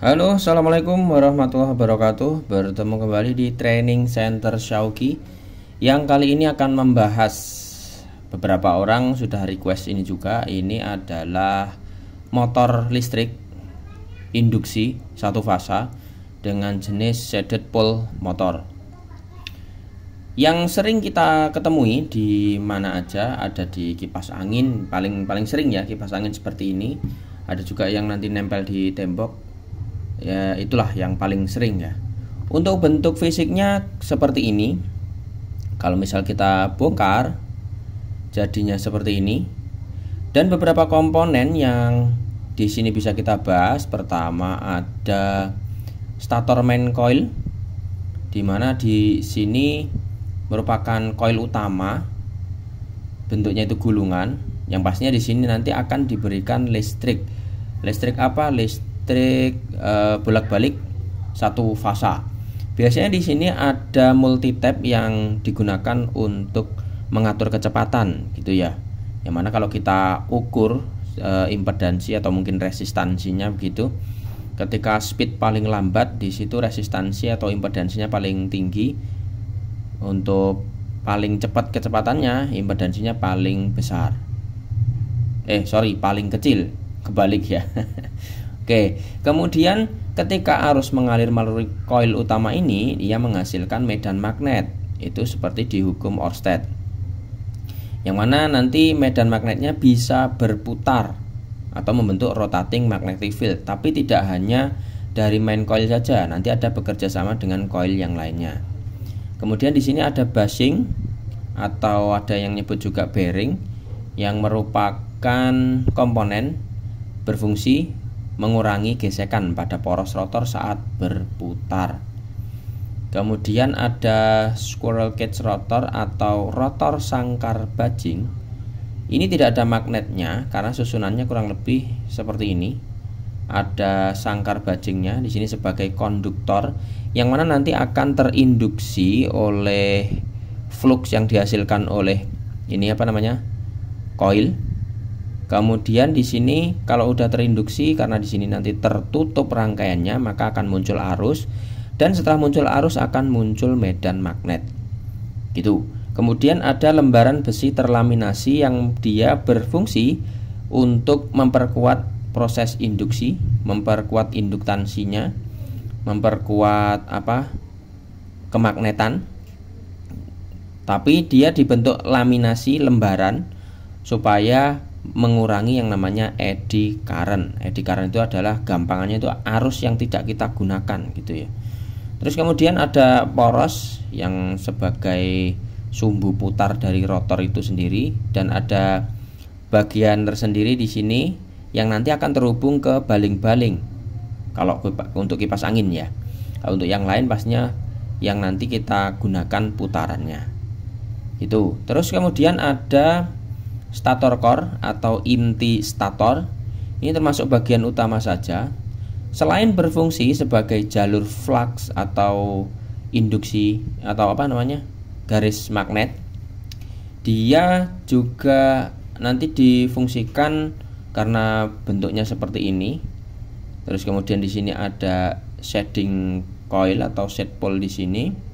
Halo, assalamualaikum warahmatullahi wabarakatuh. Bertemu kembali di Training Center Syauqi, yang kali ini akan membahas, beberapa orang sudah request ini juga. Ini adalah motor listrik induksi satu fasa dengan jenis shaded pole motor, yang sering kita ketemui di mana aja. Ada di kipas angin, paling sering ya kipas angin seperti ini. Ada juga yang nanti nempel di tembok. Ya, itulah yang paling sering ya. Untuk bentuk fisiknya seperti ini. Kalau misal kita bongkar, jadinya seperti ini. Dan beberapa komponen yang di sini bisa kita bahas. Pertama ada stator main coil, dimana di sini merupakan coil utama, bentuknya itu gulungan, yang pastinya di sini nanti akan diberikan listrik. Listrik apa? Listrik bolak-balik satu fasa. Biasanya di sini ada multi tap yang digunakan untuk mengatur kecepatan gitu ya. Yang mana kalau kita ukur impedansi atau mungkin resistansinya begitu, ketika speed paling lambat, di situ resistansi atau impedansinya paling tinggi. Untuk paling cepat kecepatannya, impedansinya paling besar. Paling kecil, kebalik ya. Oke, kemudian ketika arus mengalir melalui koil utama ini, ia menghasilkan medan magnet. Itu seperti di hukum Oersted, yang mana nanti medan magnetnya bisa berputar atau membentuk rotating magnetic field. Tapi tidak hanya dari main coil saja, nanti ada bekerja sama dengan coil yang lainnya. Kemudian di sini ada bushing atau ada yang nyebut juga bearing, yang merupakan komponen berfungsi mengurangi gesekan pada poros rotor saat berputar. Kemudian ada squirrel cage rotor atau rotor sangkar bajing. Ini tidak ada magnetnya karena susunannya kurang lebih seperti ini. Ada sangkar bajingnya di sini sebagai konduktor, yang mana nanti akan terinduksi oleh flux yang dihasilkan oleh coil. Kemudian di sini kalau udah terinduksi, karena di sini nanti tertutup rangkaiannya, maka akan muncul arus, dan setelah muncul arus akan muncul medan magnet. Gitu. Kemudian ada lembaran besi terlaminasi yang dia berfungsi untuk memperkuat proses induksi, memperkuat induktansinya, memperkuat kemagnetan. Tapi dia dibentuk laminasi lembaran supaya mengurangi yang namanya eddy current. Eddy current itu adalah gampangannya itu arus yang tidak kita gunakan gitu ya. Terus kemudian ada poros yang sebagai sumbu putar dari rotor itu sendiri, dan ada bagian tersendiri di sini yang nanti akan terhubung ke baling-baling. Kalau untuk kipas angin ya. Kalau untuk yang lain pastinya yang nanti kita gunakan putarannya. Itu. Terus kemudian ada stator core atau inti stator. Ini termasuk bagian utama saja. Selain berfungsi sebagai jalur flux atau induksi atau garis magnet, dia juga nanti difungsikan karena bentuknya seperti ini. Terus kemudian di sini ada shading coil atau shade pole di sini.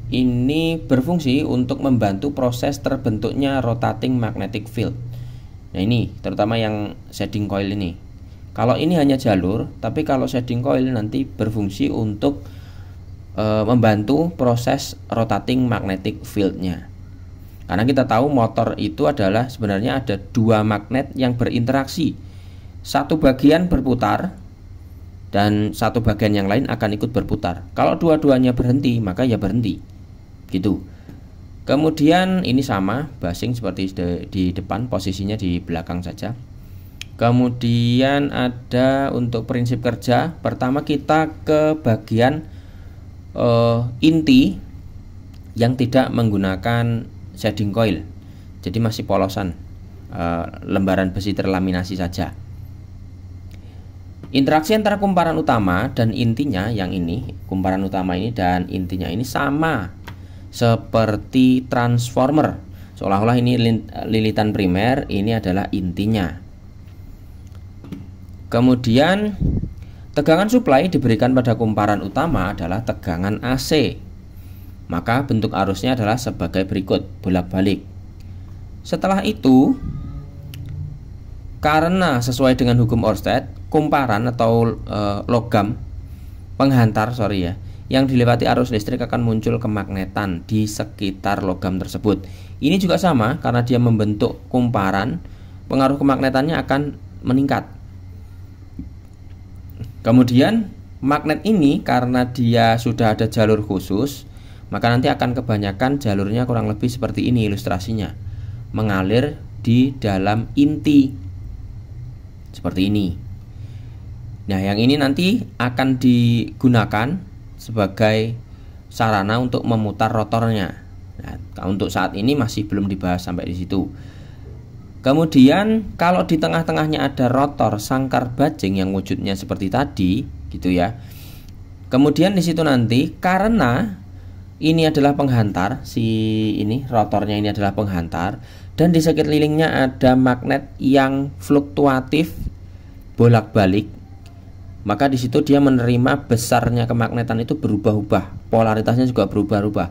Ini berfungsi untuk membantu proses terbentuknya rotating magnetic field. Nah, ini terutama yang shading coil ini. Kalau ini hanya jalur, tapi kalau shading coil nanti berfungsi untuk membantu proses rotating magnetic fieldnya. Karena kita tahu motor itu adalah sebenarnya ada dua magnet yang berinteraksi. Satu bagian berputar dan satu bagian yang lain akan ikut berputar. Kalau dua-duanya berhenti, maka ya berhenti. Gitu. Kemudian ini sama, bushing seperti di depan, posisinya di belakang saja. Kemudian ada untuk prinsip kerja, pertama kita ke bagian inti yang tidak menggunakan shading coil. Jadi masih polosan, lembaran besi terlaminasi saja. Interaksi antara kumparan utama dan intinya yang ini, kumparan utama ini dan intinya ini sama seperti transformer. Seolah-olah ini lilitan primer, ini adalah intinya. Kemudian Tegangan suplai diberikan pada kumparan utama adalah tegangan AC. Maka bentuk arusnya adalah sebagai berikut, bolak-balik. Setelah itu, karena sesuai dengan hukum Oersted, kumparan atau logam penghantar yang dilewati arus listrik akan muncul kemagnetan di sekitar logam tersebut. Ini juga sama, karena dia membentuk kumparan, pengaruh kemagnetannya akan meningkat. Kemudian magnet ini karena dia sudah ada jalur khusus, maka nanti akan kebanyakan jalurnya kurang lebih seperti ini ilustrasinya, mengalir di dalam inti seperti ini. Nah, yang ini nanti akan digunakan sebagai sarana untuk memutar rotornya. Nah, untuk saat ini masih belum dibahas sampai di situ. Kemudian kalau di tengah-tengahnya ada rotor sangkar bajing yang wujudnya seperti tadi, gitu ya. Kemudian di situ nanti karena ini adalah penghantar, rotornya ini adalah penghantar, dan di sekelilingnya ada magnet yang fluktuatif bolak-balik, maka di situ dia menerima besarnya kemagnetan itu berubah-ubah, polaritasnya juga berubah-ubah.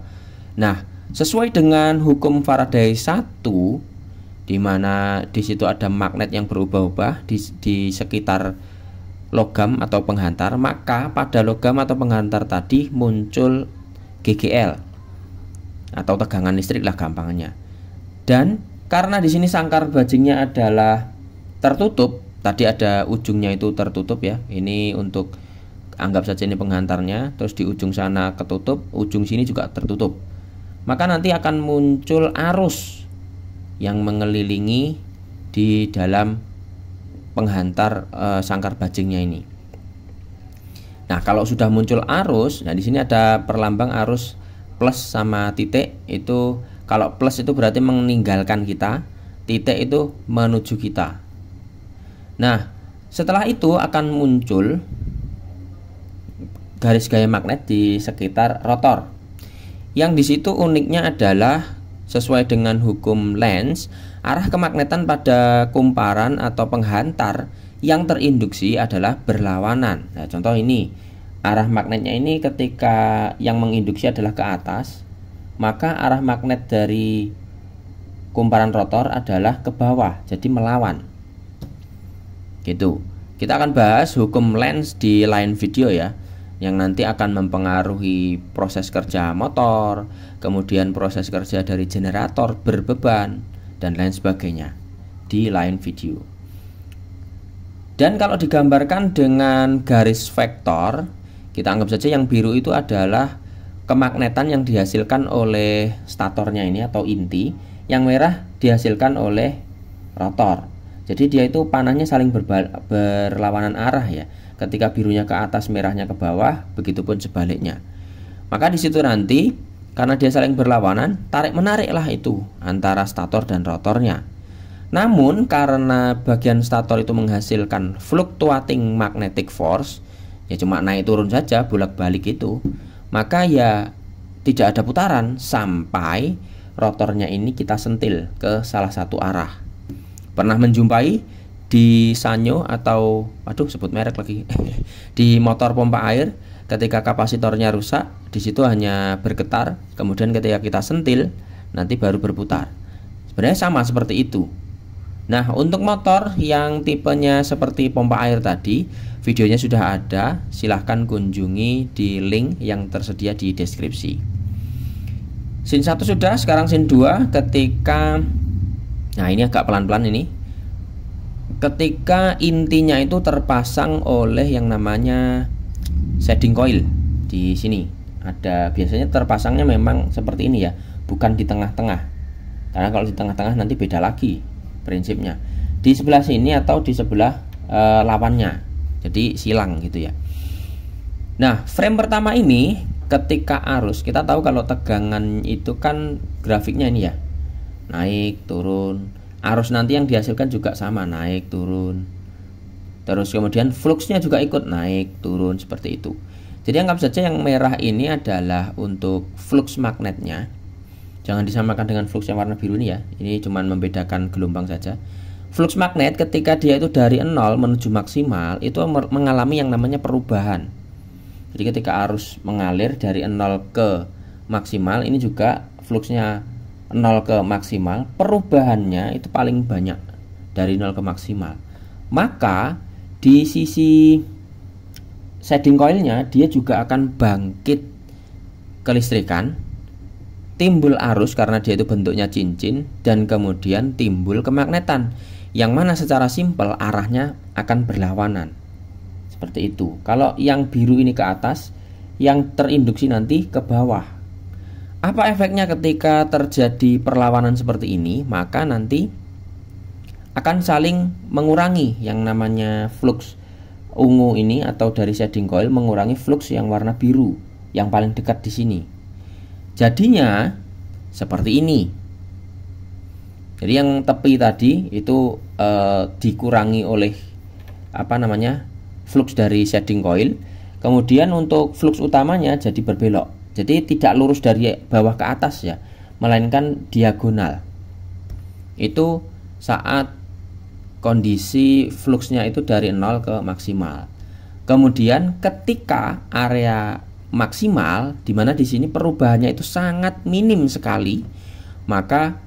Nah, sesuai dengan hukum Faraday 1, di mana di situ ada magnet yang berubah-ubah di sekitar logam atau penghantar, maka pada logam atau penghantar tadi muncul GGL atau tegangan listrik lah gampangnya. Dan karena di sini sangkar bajingnya adalah tertutup, tadi ada ujungnya itu tertutup ya. Ini untuk anggap saja ini penghantarnya, terus di ujung sana ketutup, ujung sini juga tertutup. Maka nanti akan muncul arus yang mengelilingi di dalam penghantar sangkar bajingnya ini. Nah, kalau sudah muncul arus, nah di sini ada perlambang arus plus sama titik. Itu kalau plus itu berarti meninggalkan kita, titik itu menuju kita. Nah, setelah itu akan muncul garis gaya magnet di sekitar rotor. Yang di situ uniknya adalah sesuai dengan hukum Lenz, arah kemagnetan pada kumparan atau penghantar yang terinduksi adalah berlawanan. Nah, contoh ini, arah magnetnya ini ketika yang menginduksi adalah ke atas, maka arah magnet dari kumparan rotor adalah ke bawah, jadi melawan. Gitu. Kita akan bahas hukum Lenz di lain video ya, yang nanti akan mempengaruhi proses kerja motor, kemudian proses kerja dari generator berbeban, dan lain sebagainya di lain video. Dan kalau digambarkan dengan garis vektor, kita anggap saja yang biru itu adalah kemagnetan yang dihasilkan oleh statornya ini atau inti, yang merah dihasilkan oleh rotor. Jadi dia itu panahnya saling berlawanan arah ya. Ketika birunya ke atas, merahnya ke bawah, begitupun sebaliknya. Maka di situ nanti karena dia saling berlawanan, tarik-menariklah itu antara stator dan rotornya. Namun karena bagian stator itu menghasilkan fluctuating magnetic force, ya cuma naik turun saja, bolak-balik itu, maka ya tidak ada putaran sampai rotornya ini kita sentil ke salah satu arah. Pernah menjumpai di Sanyo atau sebut merek lagi di motor pompa air, ketika kapasitornya rusak, di situ hanya bergetar, kemudian ketika kita sentil nanti baru berputar. Sebenarnya sama seperti itu. Nah, untuk motor yang tipenya seperti pompa air tadi, videonya sudah ada, silahkan kunjungi di link yang tersedia di deskripsi. Scene 1 sudah, sekarang scene 2 ketika, nah ini agak pelan-pelan ini, ketika intinya itu terpasang oleh yang namanya shading coil. Di sini ada, biasanya terpasangnya memang seperti ini ya, bukan di tengah-tengah, karena kalau di tengah-tengah nanti beda lagi prinsipnya, di sebelah sini atau di sebelah lawannya, jadi silang gitu ya. Nah, frame pertama ini ketika arus, kita tahu kalau tegangan itu kan grafiknya ini ya, naik turun. Arus nanti yang dihasilkan juga sama, naik turun. Terus kemudian fluxnya juga ikut naik turun seperti itu. Jadi anggap saja yang merah ini adalah untuk flux magnetnya. Jangan disamakan dengan flux yang warna biru ini ya. Ini cuma membedakan gelombang saja. Flux magnet ketika dia itu dari 0 menuju maksimal itu mengalami yang namanya perubahan. Jadi ketika arus mengalir dari 0 ke maksimal, ini juga fluxnya 0 ke maksimal, perubahannya itu paling banyak dari 0 ke maksimal. Maka di sisi shading coilnya dia juga akan bangkit kelistrikan, timbul arus karena dia itu bentuknya cincin, dan kemudian timbul kemagnetan, yang mana secara simpel arahnya akan berlawanan. Seperti itu. Kalau yang biru ini ke atas, yang terinduksi nanti ke bawah. Apa efeknya ketika terjadi perlawanan seperti ini? Maka nanti akan saling mengurangi yang namanya flux ungu ini, atau dari shading coil mengurangi flux yang warna biru yang paling dekat di sini. Jadinya seperti ini. Jadi yang tepi tadi itu dikurangi oleh flux dari shading coil. Kemudian untuk flux utamanya jadi berbelok. Jadi tidak lurus dari bawah ke atas ya, melainkan diagonal. Itu saat kondisi fluxnya itu dari 0 ke maksimal. Kemudian ketika area maksimal, di mana di sini perubahannya itu sangat minim sekali, maka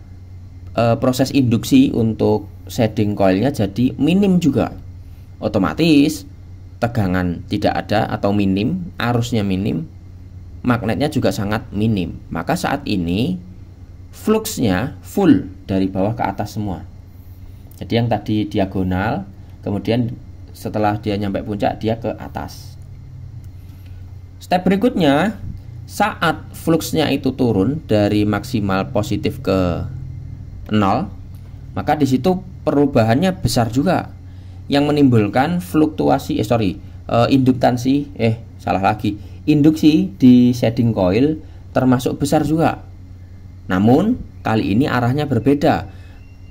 proses induksi untuk shading coilnya jadi minim juga. Otomatis tegangan tidak ada atau minim, arusnya minim, magnetnya juga sangat minim. Maka saat ini fluxnya full dari bawah ke atas semua. Jadi yang tadi diagonal, kemudian setelah dia nyampe puncak dia ke atas. Step berikutnya, saat fluxnya itu turun dari maksimal positif ke 0, maka di situ perubahannya besar juga, yang menimbulkan fluktuasi induksi di shading coil termasuk besar juga. Namun kali ini arahnya berbeda,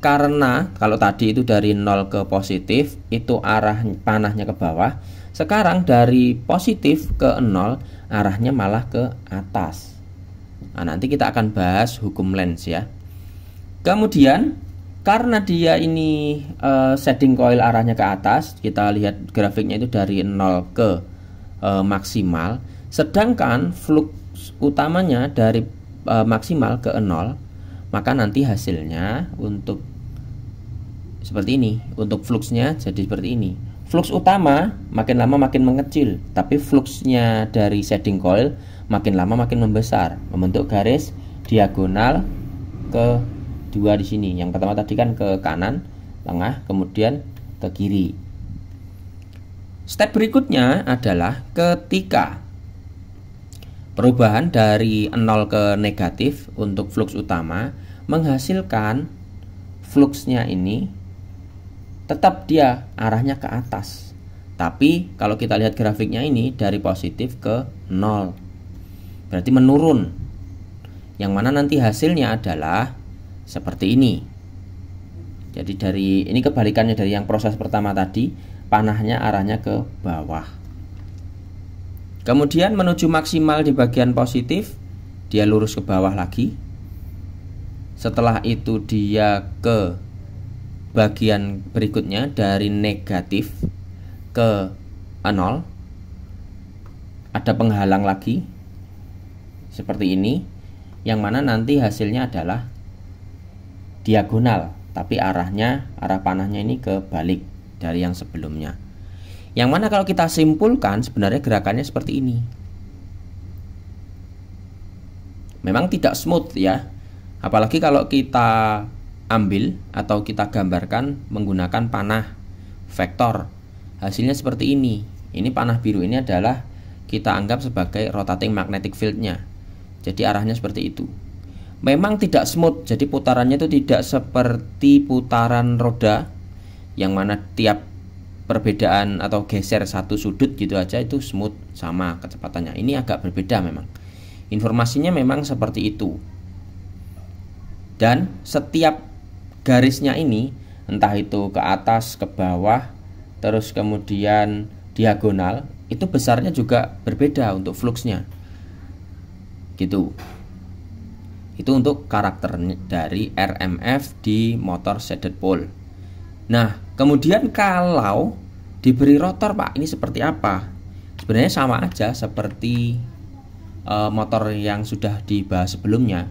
karena kalau tadi itu dari 0 ke positif itu arah panahnya ke bawah, sekarang dari positif ke 0 arahnya malah ke atas. Nah, nanti kita akan bahas hukum Lenz ya. Kemudian karena dia ini shading coil arahnya ke atas, kita lihat grafiknya itu dari 0 ke maksimal, sedangkan flux utamanya dari maksimal ke 0, maka nanti hasilnya untuk seperti ini. Untuk fluxnya jadi seperti ini. Flux utama makin lama makin mengecil, tapi fluxnya dari shading coil makin lama makin membesar, membentuk garis diagonal ke dua di sini. Yang pertama tadi kan ke kanan, tengah, kemudian ke kiri. Step berikutnya adalah ketika perubahan dari 0 ke negatif untuk flux utama menghasilkan fluxnya ini tetap dia arahnya ke atas. Tapi kalau kita lihat grafiknya ini dari positif ke 0, berarti menurun. Yang mana nanti hasilnya adalah seperti ini. Jadi ini kebalikannya dari yang proses pertama tadi, panahnya arahnya ke bawah. Kemudian menuju maksimal di bagian positif, dia lurus ke bawah lagi. Setelah itu dia ke bagian berikutnya dari negatif ke 0, ada penghalang lagi seperti ini, yang mana nanti hasilnya adalah diagonal, tapi arah panahnya ini kebalik dari yang sebelumnya. Yang mana kalau kita simpulkan sebenarnya gerakannya seperti ini. Memang tidak smooth ya, apalagi kalau kita ambil atau kita gambarkan menggunakan panah vektor, hasilnya seperti ini. Ini panah biru ini adalah kita anggap sebagai rotating magnetic field-nya. Jadi arahnya seperti itu. Memang tidak smooth, jadi putarannya itu tidak seperti putaran roda, yang mana tiap perbedaan atau geser satu sudut gitu aja itu smooth sama kecepatannya. Ini agak berbeda memang. Informasinya memang seperti itu. Dan setiap garisnya ini, entah itu ke atas, ke bawah, terus kemudian diagonal, itu besarnya juga berbeda untuk fluxnya. Gitu. Itu untuk karakter dari RMF di motor shaded pole. Nah, kemudian kalau diberi rotor, Pak, ini seperti apa? Sebenarnya sama aja seperti motor yang sudah dibahas sebelumnya.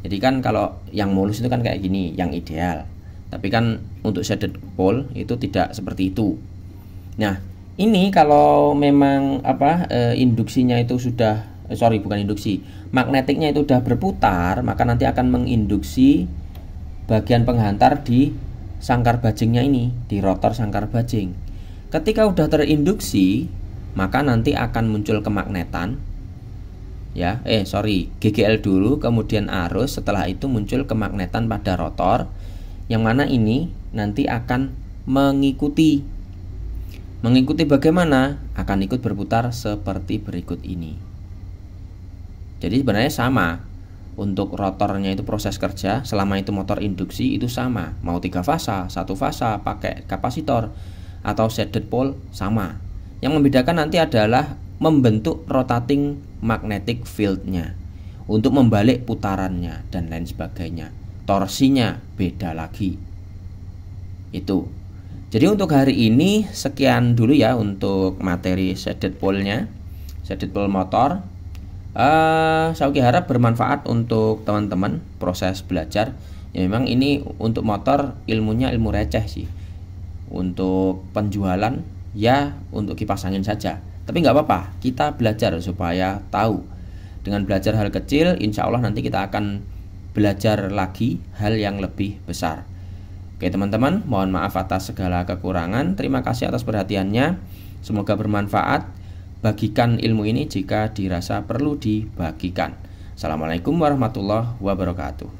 Jadi kan kalau yang mulus itu kan kayak gini, yang ideal. Tapi kan untuk shaded pole itu tidak seperti itu. Nah, ini kalau memang induksinya itu sudah bukan induksi, magnetiknya itu sudah berputar, maka nanti akan menginduksi bagian penghantar di sangkar bajingnya ini, di rotor sangkar bajing. Ketika udah terinduksi, maka nanti akan muncul kemagnetan. GGL dulu, kemudian arus, setelah itu muncul kemagnetan pada rotor, yang mana ini nanti akan mengikuti. Mengikuti bagaimana? Akan ikut berputar seperti berikut ini. Jadi sebenarnya sama. Untuk rotornya itu proses kerja selama itu motor induksi itu sama, mau 3 fasa, 1 fasa pakai kapasitor atau shaded pole sama. Yang membedakan nanti adalah membentuk rotating magnetic field-nya untuk membalik putarannya dan lain sebagainya. Torsinya beda lagi. Itu. Jadi untuk hari ini sekian dulu ya untuk materi shaded pole-nya, shaded pole motor. Saya harap bermanfaat untuk teman-teman proses belajar. Ya memang ini untuk motor ilmunya ilmu receh sih. Untuk penjualan ya untuk kipas angin saja. Tapi nggak apa-apa, kita belajar supaya tahu. Dengan belajar hal kecil, insya Allah nanti kita akan belajar lagi hal yang lebih besar. Oke teman-teman, mohon maaf atas segala kekurangan. Terima kasih atas perhatiannya. Semoga bermanfaat. Bagikan ilmu ini jika dirasa perlu dibagikan. Assalamualaikum warahmatullahi wabarakatuh.